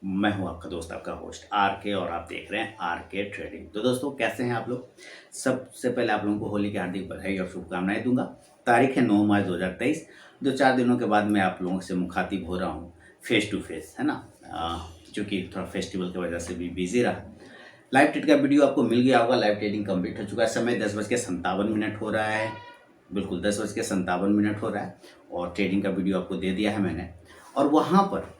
मैं हूं आपका दोस्त, आपका होस्ट आर के, और आप देख रहे हैं आर के ट्रेडिंग। तो दोस्तों, कैसे हैं आप लोग? सबसे पहले आप लोगों को होली की हार्दिक बधाई और शुभकामनाएं दूंगा। तारीख है 9 मार्च 2023। 2-4 दिनों के बाद मैं आप लोगों से मुखातिब हो रहा हूं, फेस टू फेस, है ना। क्योंकि थोड़ा फेस्टिवल की वजह से भी बिजी रहा। लाइव ट्रेड का वीडियो आपको मिल गया होगा। लाइव ट्रेडिंग कंप्लीट हो चुका है। समय 10:57 हो रहा है। बिल्कुल 10:57 हो रहा है। और ट्रेडिंग का वीडियो आपको दे दिया है मैंने। और वहाँ पर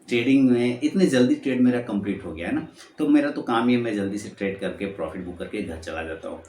ट्रेडिंग में इतने जल्दी ट्रेड मेरा कंप्लीट हो गया है ना, तो मेरा तो काम ही है, मैं जल्दी से ट्रेड करके प्रॉफिट बुक करके घर चला जाता हूँ।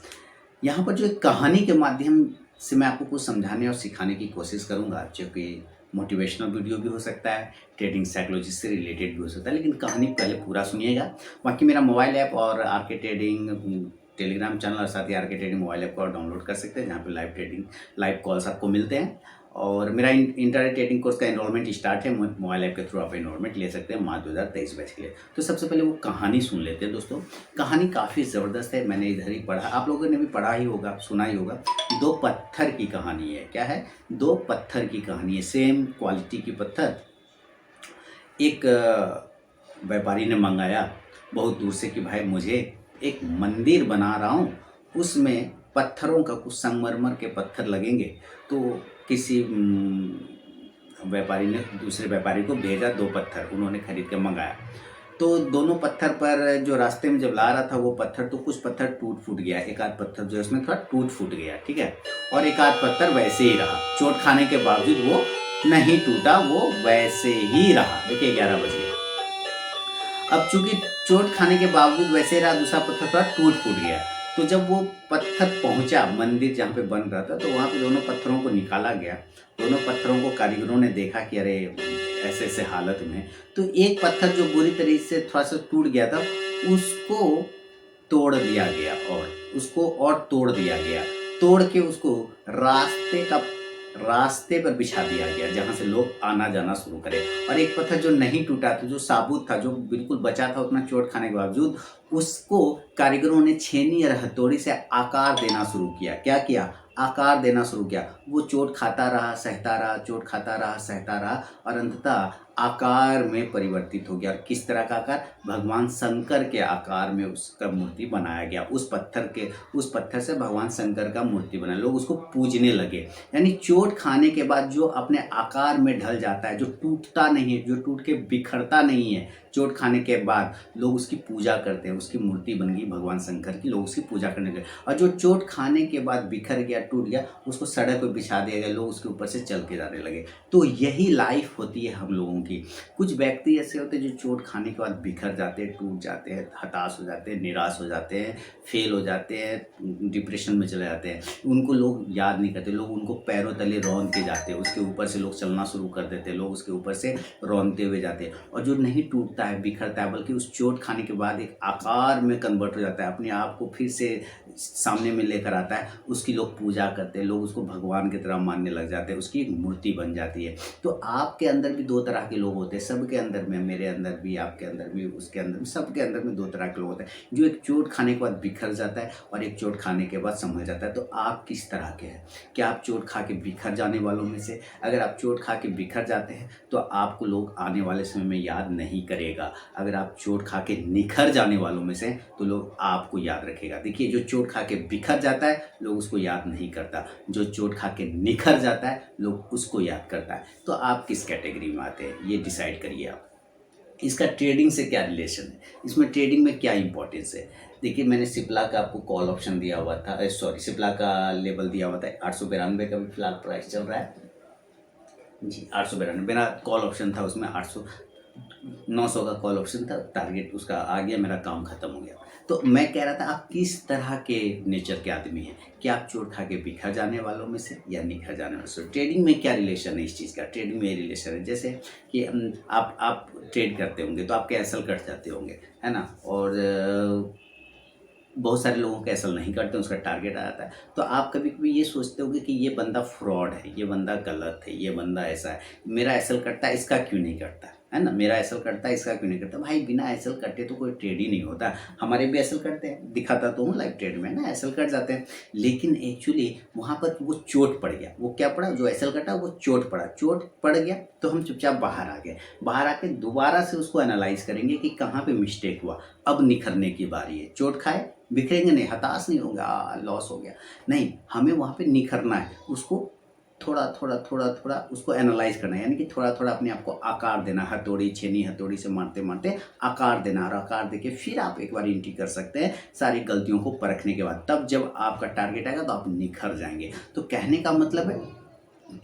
यहाँ पर जो एक कहानी के माध्यम से मैं आपको कुछ समझाने और सिखाने की कोशिश करूँगा, जो कि मोटिवेशनल वीडियो भी हो सकता है, ट्रेडिंग साइकोलॉजी से रिलेटेड भी हो सकता है, लेकिन कहानी पहले पूरा सुनिएगा। बाकी मेरा मोबाइल ऐप और आर के ट्रेडिंग टेलीग्राम चैनल और साथ ही आर के ट्रेडिंग मोबाइल ऐप को आप डाउनलोड कर सकते हैं, जहाँ पे लाइव ट्रेडिंग लाइव कॉल्स आपको मिलते हैं। और मेरा इंटरनेट ट्रेडिंग कोर्स का एनरोलमेंट स्टार्ट है। मोबाइल ऐप के थ्रू आप एनरोलमेंट ले सकते हैं मार्च 2023 बैच के लिए। तो सबसे पहले वो कहानी सुन लेते हैं दोस्तों। कहानी काफ़ी ज़बरदस्त है, मैंने इधर ही पढ़ा, आप लोगों ने भी पढ़ा ही होगा, सुना ही होगा। 2 पत्थर की कहानी है। क्या है? 2 पत्थर की कहानी है, सेम क्वालिटी की पत्थर। एक व्यापारी ने मंगाया बहुत दूर से कि भाई मुझे एक मंदिर बना रहा हूँ, उसमें पत्थरों का कुछ संगमरमर के पत्थर लगेंगे। तो किसी व्यापारी ने दूसरे व्यापारी को भेजा 2 पत्थर, उन्होंने खरीद के मंगाया। तो दोनों पत्थर पर जो रास्ते में जब ला रहा था वो पत्थर, तो कुछ पत्थर टूट फूट गया, एक आध पत्थर जो इसमें थोड़ा टूट फूट गया, ठीक है। और एक आध पत्थर वैसे ही रहा, चोट खाने के बावजूद वो नहीं टूटा, वो वैसे ही रहा। देखिए 11 बज गए। अब चूंकि चोट खाने के बावजूद वैसे रहा, दूसरा पत्थर थोड़ा टूट फूट गया। तो जब वो पत्थर पहुंचा मंदिर जहाँ पे बन रहा था, तो वहाँ पे दोनों पत्थरों को निकाला गया। दोनों पत्थरों को कारीगरों ने देखा कि अरे ऐसे ऐसे हालत में। तो एक पत्थर जो बुरी तरीके से थोड़ा सा टूट गया था, उसको तोड़ दिया गया, और उसको और तोड़ दिया गया। तोड़ के उसको रास्ते पर बिछा दिया गया, जहाँ से लोग आना जाना शुरू करें। और एक पत्थर जो नहीं टूटा था, जो साबुत था, जो बिल्कुल बचा था उतना चोट खाने के बावजूद, उसको कारीगरों ने छेनी और हथौड़ी से आकार देना शुरू किया। क्या किया? आकार देना शुरू किया। वो चोट खाता रहा, सहता रहा, चोट खाता रहा, सहता रहा, और अंततः आकार में परिवर्तित हो गया। और किस तरह का आकार? भगवान शंकर के आकार में उसका मूर्ति बनाया गया। उस पत्थर से भगवान शंकर का मूर्ति बना, लोग उसको पूजने लगे। यानी चोट खाने के बाद जो अपने आकार में ढल जाता है, जो टूटता नहीं है, जो टूट के बिखरता नहीं है, चोट खाने के बाद लोग उसकी पूजा करते हैं। उसकी मूर्ति बन गई भगवान शंकर की, लोग उसकी पूजा करने लगे। और जो चोट खाने के बाद बिखर गया, टूट गया, उसको सड़क पर बिछा दिया गया, लोग उसके ऊपर से चल के जाने लगे। तो यही लाइफ होती है हम लोगों की। कुछ व्यक्ति ऐसे होते हैं जो चोट खाने के बाद बिखर जाते हैं, टूट जाते हैं, हताश हो जाते हैं, निराश हो जाते हैं, फेल हो जाते हैं, डिप्रेशन में चले जाते हैं। उनको लोग याद नहीं करते, लोग उनको पैरों तले रौंदते जाते हैं, उसके ऊपर से लोग चलना शुरू कर देते हैं, लोग उसके ऊपर से रौंदते हुए जाते हैं। और जो नहीं टूटता है, बिखरता है, बल्कि उस चोट खाने के बाद एक आकार में कन्वर्ट हो जाता है, अपने आप को फिर से सामने में लेकर आता है, उसकी लोग पूजा करते हैं, लोग उसको भगवान की तरह मानने लग जाते हैं, उसकी एक मूर्ति बन जाती है। तो आपके अंदर भी 2 तरह के लोग होते हैं, सबके अंदर में, मेरे अंदर भी, आपके अंदर भी, उसके अंदर भी, सबके अंदर में 2 तरह के लोग होते हैं। जो एक चोट खाने के बाद बिखर जाता है, और एक चोट खाने के बाद संभल जाता है। तो आप किस तरह के हैं? क्या आप चोट खा के बिखर जाने वालों में से? अगर आप चोट खा के बिखर जाते हैं तो आपको लोग आने वाले समय में याद नहीं करेगा। अगर आप चोट खा के निखर जाने वालों में से, तो लोग आपको याद रखेगा। देखिए, जो चोट खा के बिखर जाता है, लोग उसको याद नहीं करता। जो चोट खा के निखर जाता है, लोग उसको याद करता है। तो आप किस कैटेगरी में आते हैं, ये डिसाइड करिए आप। इसका ट्रेडिंग से क्या रिलेशन है, इसमें ट्रेडिंग में क्या इंपॉर्टेंस है? देखिए, मैंने सिप्ला का आपको कॉल ऑप्शन दिया हुआ था, सॉरी, सिप्ला का लेवल दिया हुआ था। 892 का भी फिलहाल प्राइस चल रहा है जी। 892 मेरा कॉल ऑप्शन था, उसमें 800 900 का कॉल ऑप्शन था। टारगेट उसका आ गया, मेरा काम खत्म हो गया। तो मैं कह रहा था, आप किस तरह के नेचर के आदमी हैं? क्या आप चोट खा के बिखर जाने वालों में से, या निखर जाने वालों से? ट्रेडिंग में क्या रिलेशन है इस चीज़ का? ट्रेडिंग में ये रिलेशन है, जैसे कि आप ट्रेड करते होंगे तो आपके एसएल कट जाते होंगे, है ना। और बहुत सारे लोगों के एसल नहीं करते, उसका टारगेट आ जाता है। तो आप कभी कभी ये सोचते होंगे कि ये बंदा फ्रॉड है, ये बंदा गलत है, ये बंदा ऐसा है, मेरा एसल कटता है, इसका क्यों नहीं कटता? है ना, मेरा एसल कटता है इसका क्यों नहीं करता। भाई बिना एसल कटे तो कोई ट्रेड ही नहीं होता। हमारे भी एसल कटते हैं, दिखाता तो हूँ लाइव ट्रेड में ना, एसल कट जाते हैं, लेकिन एक्चुअली वहाँ पर वो चोट पड़ गया। वो क्या पड़ा, जो एसल कटा वो चोट पड़ा, चोट पड़ गया तो हम चुपचाप बाहर आ गए। बाहर आके दोबारा से उसको एनालाइज करेंगे कि कहाँ पे मिस्टेक हुआ, अब निखरने की बारी है। चोट खाए बिखरेंगे नहीं, हताश नहीं होगा लॉस हो गया, नहीं, हमें वहाँ पे निखरना है। उसको थोड़ा थोड़ा थोड़ा थोड़ा उसको एनालाइज करना है, यानी कि थोड़ा थोड़ा अपने आप को आकार देना, हथौड़ी छेनी हथौड़ी से मारते मारते आकार देना, और आकार देके फिर आप एक बार एंट्री कर सकते हैं सारी गलतियों को परखने के बाद। तब जब आपका टारगेट आएगा तो आप निखर जाएंगे। तो कहने का मतलब है,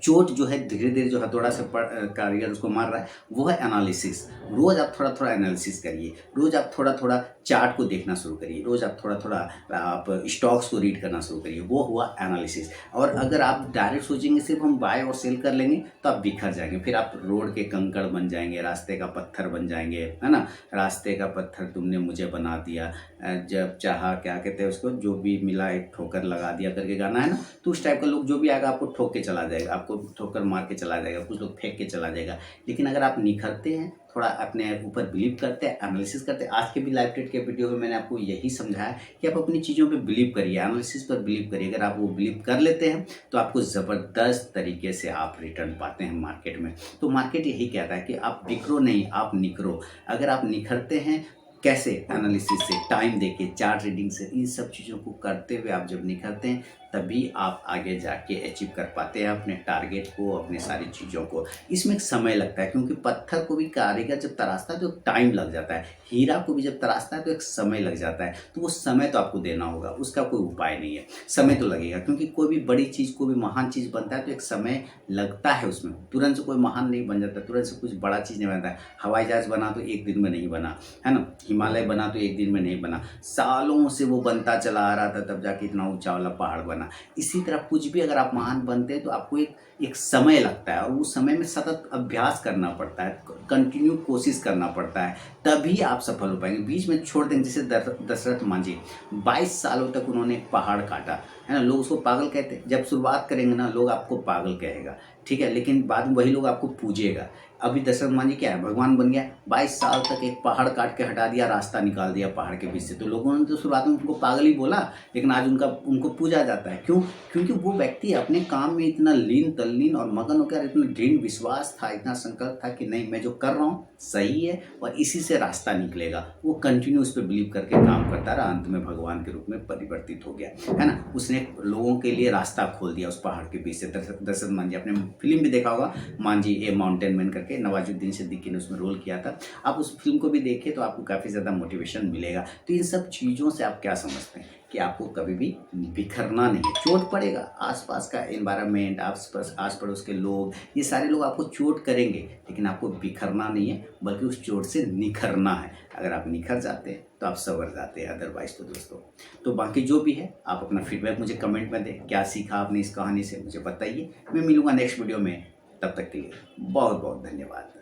चोट जो है धीरे धीरे जो हथौड़ा से कारीगर उसको मार रहा है वो है एनालिसिस। रोज आप थोड़ा थोड़ा एनालिसिस करिए, रोज आप थोड़ा थोड़ा चार्ट को देखना शुरू करिए, रोज आप थोड़ा थोड़ा आप स्टॉक्स को रीड करना शुरू करिए, वो हुआ एनालिसिस। और अगर आप डायरेक्ट सोचेंगे सिर्फ हम बाय और सेल कर लेंगे तो आप बिखर जाएंगे, फिर आप रोड के कंकड़ बन जाएंगे, रास्ते का पत्थर बन जाएंगे, है ना। रास्ते का पत्थर तुमने मुझे बना दिया, जब चाहा, क्या कहते हैं उसको, जो भी मिला एक ठोकर लगा दिया करके गाना है ना। तो उस टाइप का लोग जो भी आएगा आपको ठोक के चला जाएगा, आपको ठोकर मार के चला जाएगा, कुछ लोग फेंक के चला जाएगा। लेकिन अगर आप निखरते हैं, थोड़ा अपने ऊपर बिलीव करते हैं, एनालिसिस करते हैं। आज के भी लाइव ट्रेड के वीडियो में मैंने आपको यही समझाया कि आप अपनी चीज़ों पे बिलीव करिए, एनालिसिस पर बिलीव करिए। अगर आप वो बिलीव कर लेते हैं तो आपको ज़बरदस्त तरीके से आप रिटर्न पाते हैं मार्केट में। तो मार्केट यही कहता है कि आप बिखरो नहीं, आप निखरो। अगर आप निखरते हैं कैसे, एनालिसिस से, टाइम देके, चार्ट रीडिंग से, इन सब चीज़ों को करते हुए आप जब निखरते हैं तभी आप आगे जाके अचीव कर पाते हैं अपने टारगेट को, अपने सारी चीज़ों को। इसमें एक समय लगता है, क्योंकि पत्थर को भी कारीगर जब तराशता है तो टाइम लग जाता है, हीरा को भी जब तराशता है तो एक समय लग जाता है। तो वो समय तो आपको देना होगा, उसका कोई उपाय नहीं है, समय तो लगेगा। क्योंकि कोई भी बड़ी चीज़, कोई भी महान चीज़ बनता है तो एक समय लगता है उसमें, तुरंत से कोई महान नहीं बन जाता, तुरंत से कुछ बड़ा चीज़ नहीं बनता है। हवाई जहाज़ बना तो एक दिन में नहीं बना, है ना, हिमालय बना तो एक दिन में नहीं बना, सालों से वो बनता चला आ रहा था, तब जाके इतना ऊंचा वाला पहाड़ बना। इसी तरह कुछ भी अगर आप महान बनते हैं तो आपको एक समय लगता है, और उस समय में सतत अभ्यास करना पड़ता है, कंटिन्यू कोशिश करना पड़ता है, तभी आप सफल हो पाएंगे। बीच में छोड़ देंगे, जैसे दशरथ मांझी 22 सालों तक उन्होंने एक पहाड़ काटा, है ना। लोग उसको पागल कहते हैं, जब शुरुआत करेंगे ना लोग आपको पागल कहेगा, ठीक है, लेकिन बाद में वही लोग आपको पूजेगा। अभी दशरथ मांझी क्या है, भगवान बन गया। 22 साल तक एक पहाड़ काट के हटा दिया, रास्ता निकाल दिया पहाड़ के बीच से। तो लोगों ने तो शुरुआत में उनको पागल ही बोला, लेकिन आज उनको पूजा जाता है। क्यों? क्योंकि वो व्यक्ति अपने काम में इतना लीन तल्लीन और मगन होकर, इतना दृढ़ विश्वास था, इतना संकल्प था कि नहीं, मैं जो कर रहा हूँ सही है और इसी से रास्ता निकलेगा। वो कंटिन्यू उस पर बिलीव करके काम करता रहा, अंत में भगवान के रूप में परिवर्तित हो गया, है ना। उसने लोगों के लिए रास्ता खोल दिया उस पहाड़ के बीच से। दशरथ मांझी, आपने फिल्म भी देखा होगा, मांझी ए माउंटेन मैन करके, नवाजुद्दीन सिद्दीकी ने उसमें रोल किया था। आप उस फिल्म को भी देखिए तो आपको काफ़ी ज़्यादा मोटिवेशन मिलेगा। तो इन सब चीज़ों से आप क्या समझते हैं कि आपको कभी भी बिखरना नहीं है। चोट पड़ेगा, आसपास का एनवायरनमेंट, आस पड़ोस के लोग, ये सारे लोग आपको चोट करेंगे, लेकिन आपको बिखरना नहीं है, बल्कि उस चोट से निखरना है। अगर आप निखर जाते हैं तो आप संवर जाते हैं, अदरवाइज तो दोस्तों। तो बाकी जो भी है आप अपना फीडबैक मुझे कमेंट में दें, क्या सीखा आपने इस कहानी से मुझे बताइए। मैं मिलूंगा नेक्स्ट वीडियो में, तब तक के लिए बहुत बहुत धन्यवाद।